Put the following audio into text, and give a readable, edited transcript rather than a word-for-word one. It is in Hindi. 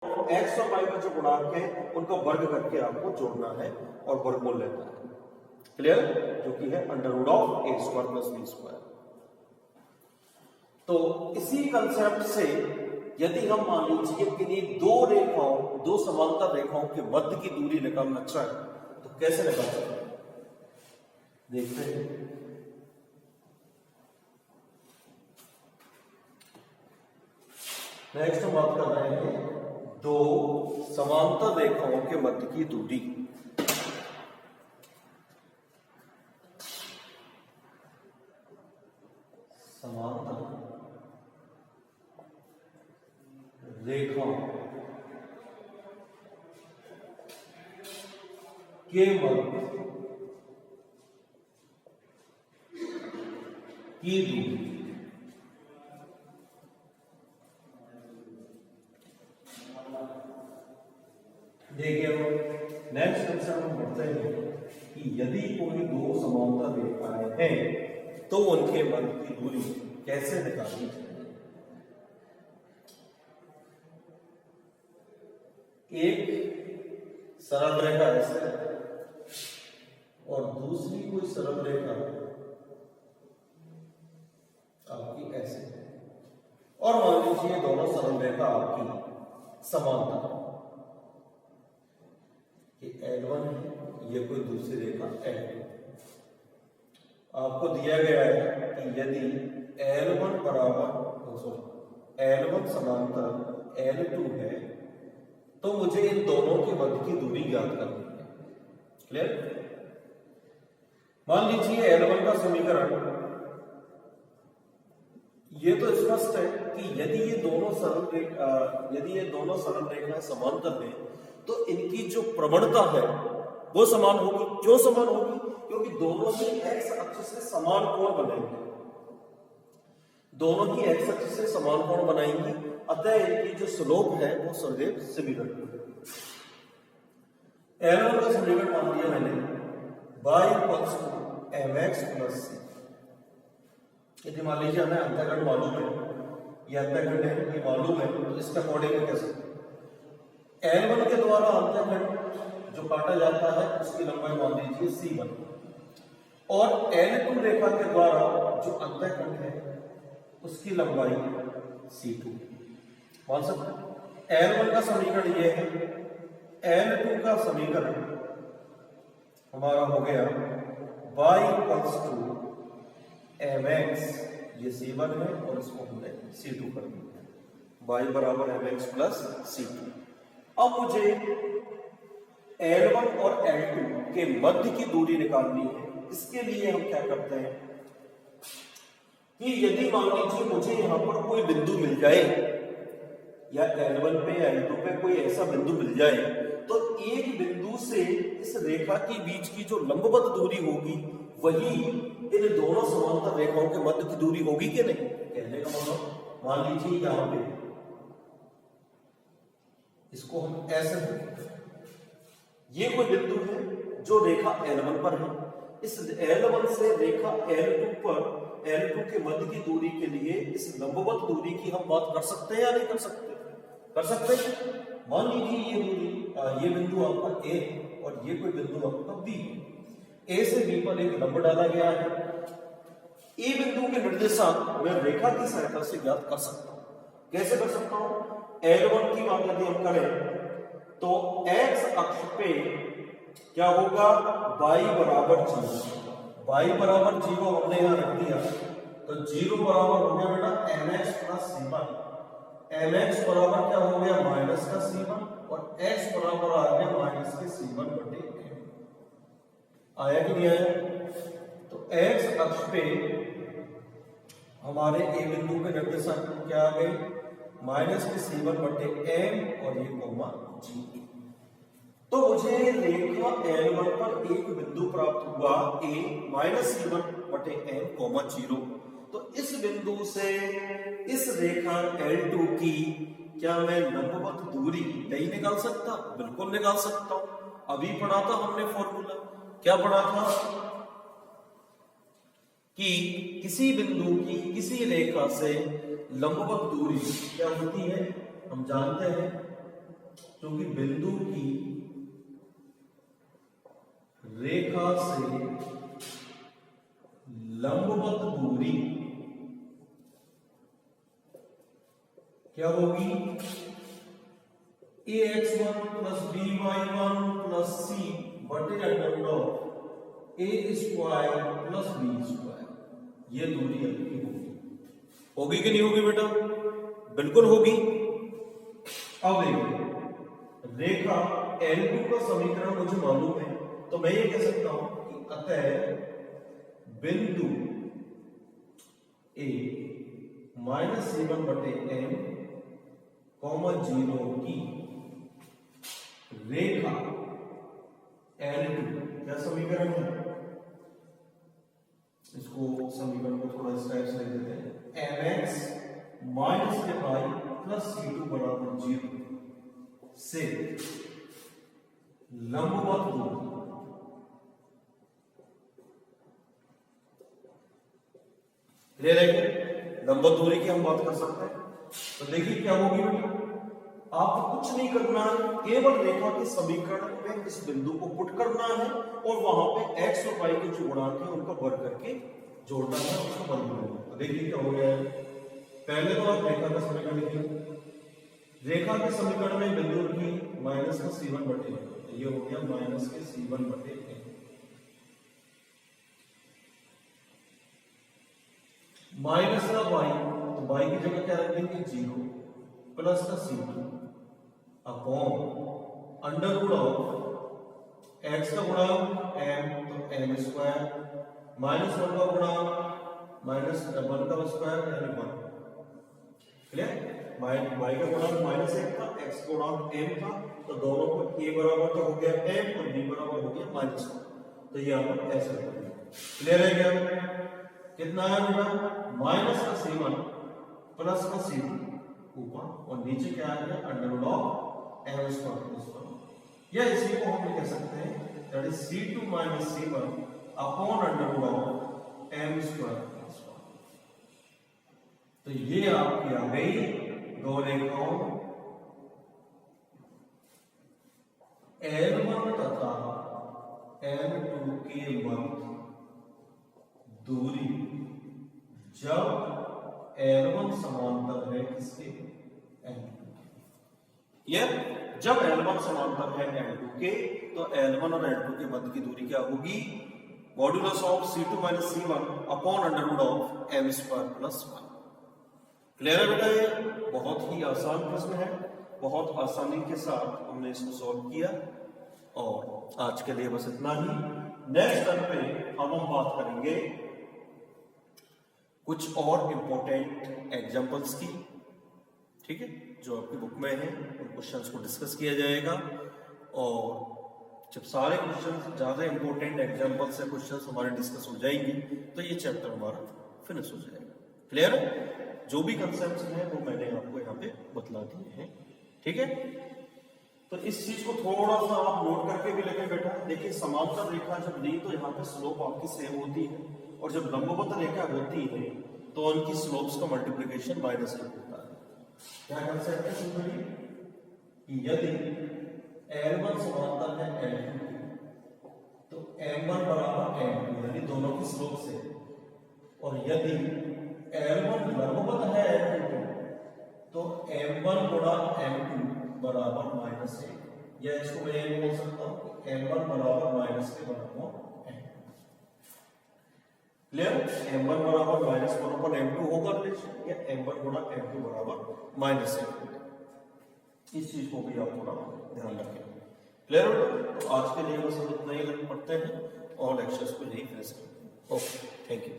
एक्स और वाई का जो गुणांक है उनका वर्ग करके आपको जोड़ना है और वर्गमूल लेना है। क्लियर? जो कि है √a² + b²। तो इसी कंसेप्ट से यदि हम मान लीजिए कि दो समांतर रेखाओं के मध्य की दूरी निकालना चाहें तो कैसे निकाल सकते हैं, देखते हैं। नेक्स्ट हम बात कर रहे हैं दो समांतर रेखाओं के मध्य की दूरी। समांतर रेखाओं के मध्य की दूरी। देखिए नेक्स्ट कंसेप्ट हम पढ़ते हैं कि यदि कोई दो समांतर रेखाएं हैं तो उनके मध्य की दूरी कैसे निकालनी चाहिए। एक सरल रेखा ऐसे और दूसरी कोई सरल रेखा आपकी ऐसे, और मान लीजिए दोनों सरल रेखा आपकी समांतर, ये L1 है, ये कोई दूसरी रेखा L2। आपको दिया गया है कि यदि L1 समांतर L2 है तो मुझे इन दोनों के मध्य की दूरी ज्ञात करनी है। क्लियर? मान लीजिए L1 का समीकरण, ये तो स्पष्ट है कि यदि ये दोनों सरल रेखाएं समांतर हैं तो इनकी जो प्रवणता है वो समान होगी। क्यों समान होगी? क्योंकि दोनों ही एक्स अक्ष से समान कोण बनाएंगे, दोनों ही एक्स अक्ष से समान कोण बनाएंगी, अतः इनकी जो स्लोप है वो सदैव सिमिलर होगी। L1 का समीकरण मान दिया मैंने y = mx + c। यदि मान लीजिए हमें अंतःखंड मालूम है, ये अंतःखंड है, ये मालूम है, तो इसके अकॉर्डिंग कैसे L1 के द्वारा अंतःखंड जो काटा जाता है उसकी लंबाई मान लीजिए c1, और L2 रेखा के द्वारा जो अंतःखंड है उसकी लंबाई c2 मान सकते हैं। L1 का समीकरण ये है, L2 का समीकरण हमारा हो गया y = mx, ये c1 है और इसको हमने c2 कर दिया, y = mx + c2। अब मुझे L1 और L2 के मध्य की दूरी निकालनी है। इसके लिए हम क्या करते हैं कि यदि मान लीजिए मुझे यहां पर कोई बिंदु मिल जाए, या L1 पे L2 पे कोई ऐसा बिंदु मिल जाए, तो एक बिंदु से इस रेखा के बीच की जो लंबवत दूरी होगी वही इन दोनों समांतर रेखाओं के मध्य की दूरी होगी कि नहीं। कहने का मतलब मान लीजिए यहां पे इसको हम ऐसे, ये कोई बिंदु है जो रेखा L1 पर है, इस L1 से रेखा L2 के मध्य की दूरी के लिए इस लंबवत दूरी की हम बात कर सकते हैं या नहीं कर सकते? कर सकते हैं। मान लीजिए ये दूरी, ये बिंदु आपका A है और ये कोई बिंदु आपका B है। A से B पर एक लंब डाला गया है। A बिंदु के निर्देशांक मैं रेखा की सहायता से ज्ञात कर सकता हूं। कैसे कर सकता हूं? L1 की बात यदि हम करें तो x अक्ष पे क्या होगा, y = 0 हमने यहां रख दिया, तो 0 बराबर हो गया बेटा mx + c1। mx बराबर क्या हो गया -c1, और x बराबर आ गया -c1/m। आया कि नहीं आया? तो x अक्ष पे हमारे a बिंदु के निर्देशांक क्या आ गए, -c1/m, और ये कोमा g। तो मुझे रेखा L1 पर एक बिंदु प्राप्त हुआ a -c1/m, 0। तो इस बिंदु से इस रेखा L2 की क्या मैं लंबवत दूरी नहीं निकाल सकता? बिल्कुल निकाल सकता हूं। अभी पढ़ा था हमने फॉर्मूला, क्या पढ़ा था कि किसी बिंदु की किसी रेखा से लंबवत दूरी क्या होती है, हम जानते हैं जो कि बिंदु की रेखा से लंबवत दूरी क्या होगी, ax1 plus by1 plus c बटे under of a square plus b square, ये दूरी आपकी होगी कि नहीं होगी बेटा? बिल्कुल होगी। अब देखिए रेखा L2 का समीकरण मुझे मालूम है, तो मैं ये कह सकता हूं कि अतः बिंदु A माइनस C1 बटे M कॉमा 0 की रेखा L2 क्या समीकरण है, इसको समीकरण को थोड़ा इस टाइप से लिख देते हैं, mx माइनस के बाई प्लस C2 बराबर 0 से लंबवत दूरी ले लेंगे, लंबवत दूरी की हम बात कर सकते हैं। तो देखिए क्या होगी बेटा, आपको कुछ नहीं करना है, केवल रेखा के समीकरण में इस बिंदु को पुट करना है और वहां पे x और y के जो गुणांक है उनका वर्ग करके जोड़ना है, उसको बंद करना। तो देखिए क्या हो गया है, पहले तो आप रेखा का समीकरण लिखिए, रेखा के समीकरण में बिंदु की माइनस का C1 बटे, ये हो गया माइनस के C1 बटे माइनस का y, तो y की जगह क्या रख देंगे 0 प्लस का C2 upon under root of x का गुणांक m तो m स्क्वायर माइनस 1 का गुणांक माइनस 1 का स्क्वायर यानी 1, क्लियर? y का गुणांक माइनस 1 था, x का गुणांक m था, तो दोनों को a बराबर तो हो गया m और b बराबर हो गया माइनस 1, तो ये आप ऐसे कर देंगे। क्लियर है क्या? कितना है बेटा, माइनस का C1 प्लस का C2 ऊपर और नीचे क्या आ गया under root of m square plus 1, या इसी को हम कह सकते हैं that is C2 minus C1 upon under root of m square plus 1। तो ये आपकी आ गई दो रेखाओं L1 तथा L2 के मध्य दूरी जब L1 समांतर है किसके, L2 के। या जब L1 समांतर है L2 के, तो L1 और L2 के मध्य की दूरी क्या होगी, modulus of C2 minus C1 upon under root of m square plus 1। Clear है बेटा? ये बहुत ही आसान प्रश्न है, बहुत आसानी के साथ हमने इसको सॉल्व किया, और आज के लिए बस इतना ही। नेक्स्ट टर्म पे हम बात करेंगे कुछ और इंपॉर्टेंट एग्जांपल्स की, ठीक है, जो आपकी बुक में है, उन क्वेश्चंस को डिस्कस किया जाएगा, और जब सारे क्वेश्चंस ज्यादा इंपॉर्टेंट एग्जांपल्स से क्वेश्चंस हमारे डिस्कस हो जाएंगी तो ये चैप्टर हमारा फिनिश हो जाएगा। क्लियर है? जो भी कंसेप्ट्स हैं वो मैंने आपको यहाँ पे बतला दिए हैं, ठीक है? तो इस चीज को थोड़ा सा आप नोट करके भी लेके बैठा। देखिए समांतर रेखा जब ली तो यहाँ पे स्लोप आपकी सेम होती है, और जब लंबवत रेखा होती है तो उनकी स्लोप्स का मल्टीप्लिकेशन माइनस 1 होता है। क्या कंसेप्ट है सिंपली कि यदि L1 समांतर है L2 तो M1 बराबर M2 यानी दोनों की स्लोप से, और यदि L1 लंबवत है L2 तो M1 गुणा M2 बराबर माइनस 1, या इसको मैं ये बोल सकता हूं M1 बराबर माइनस के बराबर M2। क्लियर? M1 बराबर माइनस 1 पर M2 होगा रिलेशन, या M1 गुणा M2 बराबर माइनस 1। इस चीज को भी आप थोड़ा ध्यान रखें। क्लियर हो? तो आज के लिए बस इतना ही पढ़ते हैं और लेक्चर्स को यही फिनिश करते हैं। Okay, thank you.